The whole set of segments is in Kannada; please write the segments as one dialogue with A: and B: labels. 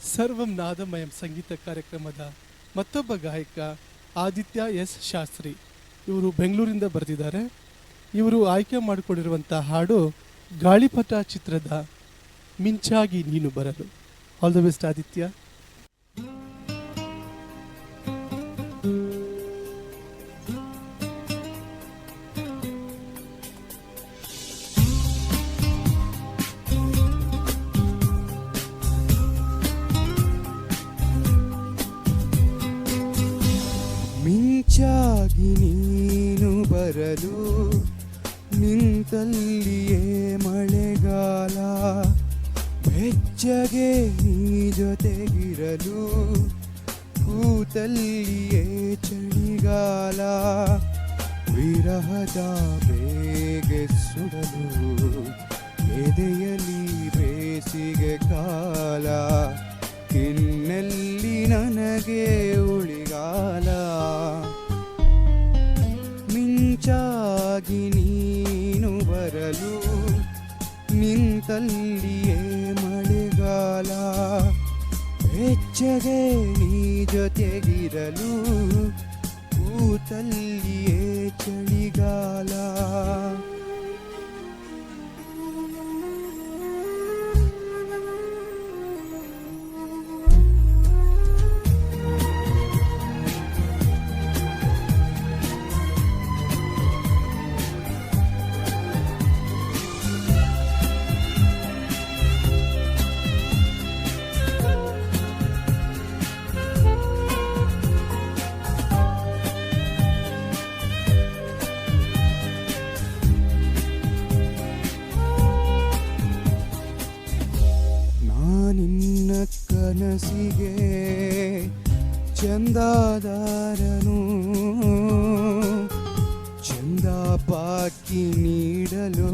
A: ಸರ್ವಂ ನಾದಮಯಂ ಸಂಗೀತ ಕಾರ್ಯಕ್ರಮದ ಮತ್ತೊಬ್ಬ ಗಾಯಕ ಆದಿತ್ಯ ಎಸ್ ಶಾಸ್ತ್ರಿ. ಇವರು ಬೆಂಗಳೂರಿಂದ ಬರೆದಿದ್ದಾರೆ. ಇವರು ಆಯ್ಕೆ ಮಾಡಿಕೊಂಡಿರುವಂಥ ಹಾಡು ಗಾಳಿಪಟ ಚಿತ್ರದ ಮಿಂಚಾಗಿ ನೀನು ಬರಲು. All the best Aditya.
B: ಮಿಂಚಾಗಿ ನೀನು ಬರಲು ನಿಂತಲ್ಲಿಯೇ ಮಳೆಗಾಲ, ಬೆಚ್ಚಗೆ ನೀ ಜೊತೆಗಿರಲು ಕೂತಲ್ಲಿಯೇ ಚಳಿಗಾಲ, ವಿರಹದ ಬೇಗೆ ಸುಡಲು ಎದೆಯಲಿ ಬೇಸಿಗೆ ಕಾಲ, ಇನ್ನೆಲ್ಲಿ ನನಗೆ ಉಳಿಗಾಲ. ಮಿಂಚಾಗಿ ನೀನು ಬರಲು ನಿಂತಲ್ಲಿಯೇ ಮಳೆಗಾಲ, ಬೆಚ್ಚಗೆ ನೀ ಜೊತೆಗಿರಲು ಕೂತಲ್ಲಿಯೇ ಚಳಿಗಾಲ. ನಿನ್ನ ಕನಸಿಗೆ ಚಂದಾದಾರನು, ಚಂದ ಪಾಕಿ ನೀಡಲು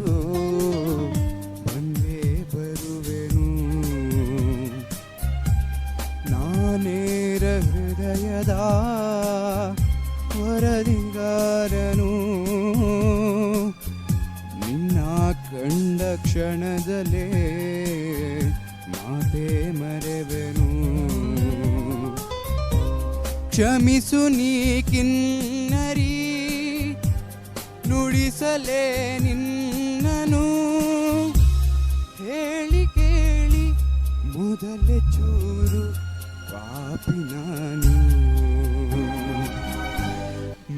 B: ಬಂದೇ ಬರುವೆನು. ನಾನೇರ ಹೃದಯದ ವರದಿಗಾರನು, ನಿನ್ನ ಕಂಡ ಕ್ಷಣದಲ್ಲೇ ಮಾತೆ ಮರೆವೆನು. ಕ್ಷಮಿಸು ನೀ ಕಿನ್ನರಿ, ನುಡಿಸಲೇ ನಿನ್ನನು, ಹೇಳಿ ಕೇಳಿ ಮೊದಲೇ ಚೂರು ಪಾಪಿ ನಾನು.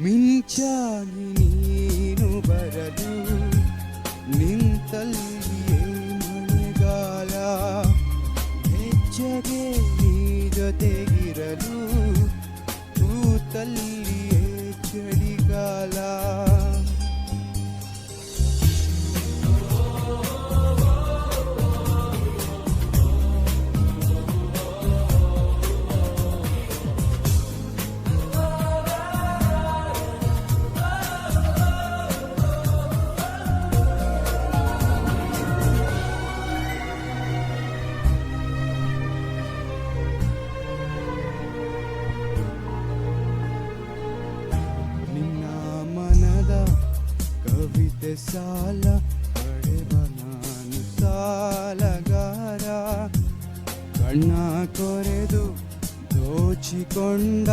B: ಮಿಂಚಾಗಿ ನೀನು ಬರಲು ನಿಂತಲ್ಲಿಯೇ ಮಳೆಗಾಲ, ಬೆಚ್ಚಗೆ ನೀ ಜೊತೆಗಿರಲು ಕೂತಲ್ಲಿಯೇ ಚಳಿಗಾಲ. ಕವಿತೆ ಸಾಲ ಪಡೆವ ನಾನು ಸಾಲಗಾರ, ಕಣ್ಣ ಕೊರೆದು ದೋಚಿಕೊಂಡ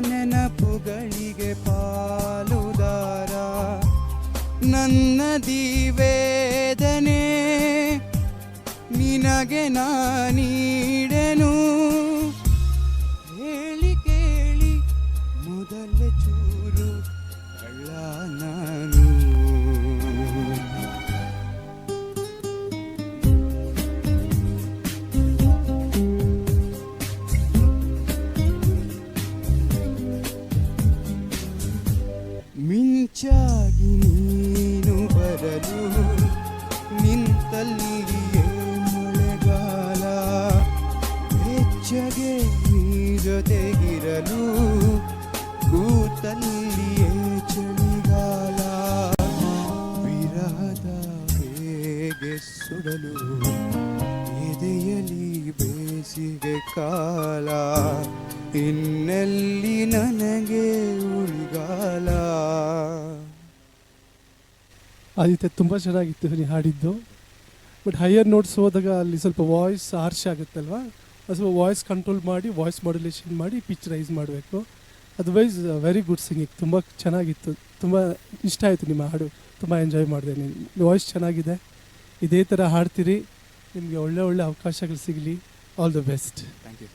B: ನೆನಪುಗಳಿಗೆ ಪಾಲುದಾರ. ನನ್ನದಿ ವೇದನೆ ನಿನಗೆ ನಾನೀಡೆನು, ಹೇಳಿ ಕೇಳಿ ಮೊದಲ ಚೂರು ಕಳ್ಳ ನಾನು. ಮಿಂಚಾಗಿ ನೀನು ಬರಲು ನಿಂತಲ್ಲಿಯೇ ಮಳೆಗಾಲ, ಬೆಚ್ಚಗೆ ನೀ ಜೊತೆಗಿರಲು ಕೂತಲ್ಲಿಯೇ ಚಳಿಗಾಲ, ವಿರಹದ ಬೇಗೆ ಸುಡಲು ಎದೆಯಲಿ ಬೇಸಿಗೆ ಕಾಲ, ಇನ್ನೆಲ್ಲಿ ನನಗೆ ಉಳಿಗಾಲ.
A: ಆದಿತ್ಯ, ತುಂಬ ಚೆನ್ನಾಗಿತ್ತು ನೀವು ಹಾಡಿದ್ದು. ಬಟ್ ಹೈಯರ್ ನೋಟ್ಸ್ ಹೋದಾಗ ಅಲ್ಲಿ ಸ್ವಲ್ಪ ವಾಯ್ಸ್ ಹಾರ್ಶ್ ಆಗುತ್ತಲ್ವಾ, ಅಥವಾ ವಾಯ್ಸ್ ಕಂಟ್ರೋಲ್ ಮಾಡಿ ವಾಯ್ಸ್ ಮಾಡ್ಯುಲೇಷನ್ ಮಾಡಿ ಪಿಚ್ ರೈಸ್ ಮಾಡಬೇಕು. ಅದರ್ವೈಸ್ ವೆರಿ ಗುಡ್ ಸಿಂಗಿಂಗ್, ತುಂಬ ಚೆನ್ನಾಗಿತ್ತು, ತುಂಬ ಇಷ್ಟ ಆಯಿತು ನಿಮ್ಮ ಹಾಡು, ತುಂಬ ಎಂಜಾಯ್ ಮಾಡಿದೆ. ನಿಮ್ಮ ವಾಯ್ಸ್ ಚೆನ್ನಾಗಿದೆ, ಇದೇ ಥರ ಹಾಡ್ತೀರಿ, ನಿಮಗೆ ಒಳ್ಳೆ ಒಳ್ಳೆ ಅವಕಾಶಗಳು ಸಿಗಲಿ. All the best.
B: Thank you.